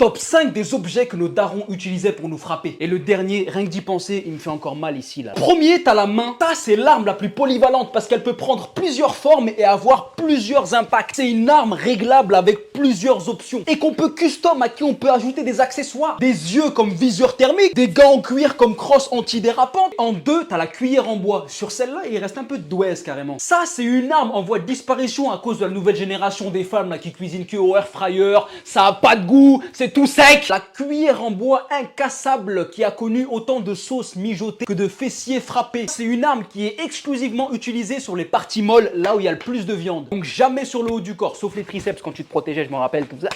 Top 5 des objets que nos darons utilisaient pour nous frapper. Et le dernier, rien que d'y penser, il me fait encore mal ici là. Premier, t'as la main. Ça, c'est l'arme la plus polyvalente parce qu'elle peut prendre plusieurs formes et avoir plusieurs impacts. C'est une arme réglable avec plusieurs options et qu'on peut custom, à qui on peut ajouter des accessoires. Des yeux comme viseur thermique, des gants en cuir comme crosse antidérapante. En deux, t'as la cuillère en bois. Sur celle-là, il reste un peu de douesse carrément. Ça, c'est une arme en voie de disparition à cause de la nouvelle génération des femmes là, qui cuisinent que au air fryer. Ça a pas de goût, c'est tout sec. La cuillère en bois incassable qui a connu autant de sauces mijotées que de fessiers frappés. C'est une arme qui est exclusivement utilisée sur les parties molles, là où il y a le plus de viande. Donc jamais sur le haut du corps, sauf les triceps quand tu te protégeais, je m'en rappelle. Comme ça.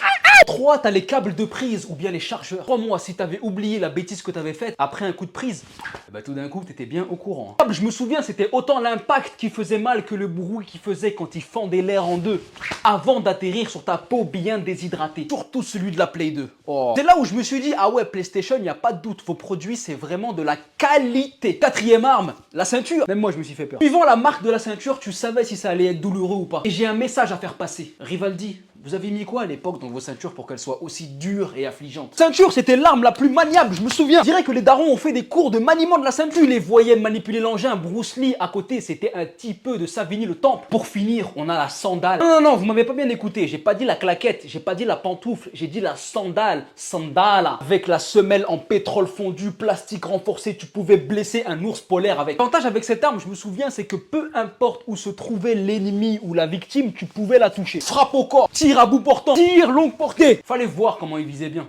3, t'as les câbles de prise ou bien les chargeurs. Crois-moi, si t'avais oublié la bêtise que t'avais faite après un coup de prise, bah tout d'un coup, t'étais bien au courant. Je me souviens, c'était autant l'impact qui faisait mal que le bruit qu'il faisait quand il fendait l'air en deux avant d'atterrir sur ta peau bien déshydratée. Surtout celui de la Play 2. Oh. C'est là où je me suis dit, ah ouais, PlayStation, y a pas de doute, vos produits, c'est vraiment de la qualité. Quatrième arme, la ceinture. Même moi, je me suis fait peur. Suivant la marque de la ceinture, tu savais si ça allait être douloureux ou pas. Et j'ai un message à faire passer. Rivaldi, vous avez mis quoi à l'époque dans vos ceintures pour qu'elles soient aussi dures et affligeantes? Ceinture, c'était l'arme la plus maniable, je me souviens. Je dirais que les darons ont fait des cours de maniement de la ceinture. Tu les voyais manipuler l'engin. Bruce Lee à côté, c'était un petit peu de Savigny le Temple. Pour finir, on a la sandale. Non, vous m'avez pas bien écouté. J'ai pas dit la claquette, j'ai pas dit la pantoufle, j'ai dit la sandale. Sandala. Avec la semelle en pétrole fondu, plastique renforcé, tu pouvais blesser un ours polaire avec. L'avantage avec cette arme, je me souviens, c'est que peu importe où se trouvait l'ennemi ou la victime, tu pouvais la toucher. Frappe au corps, tir à bout portant, tir longue portée. Fallait voir comment il visait bien.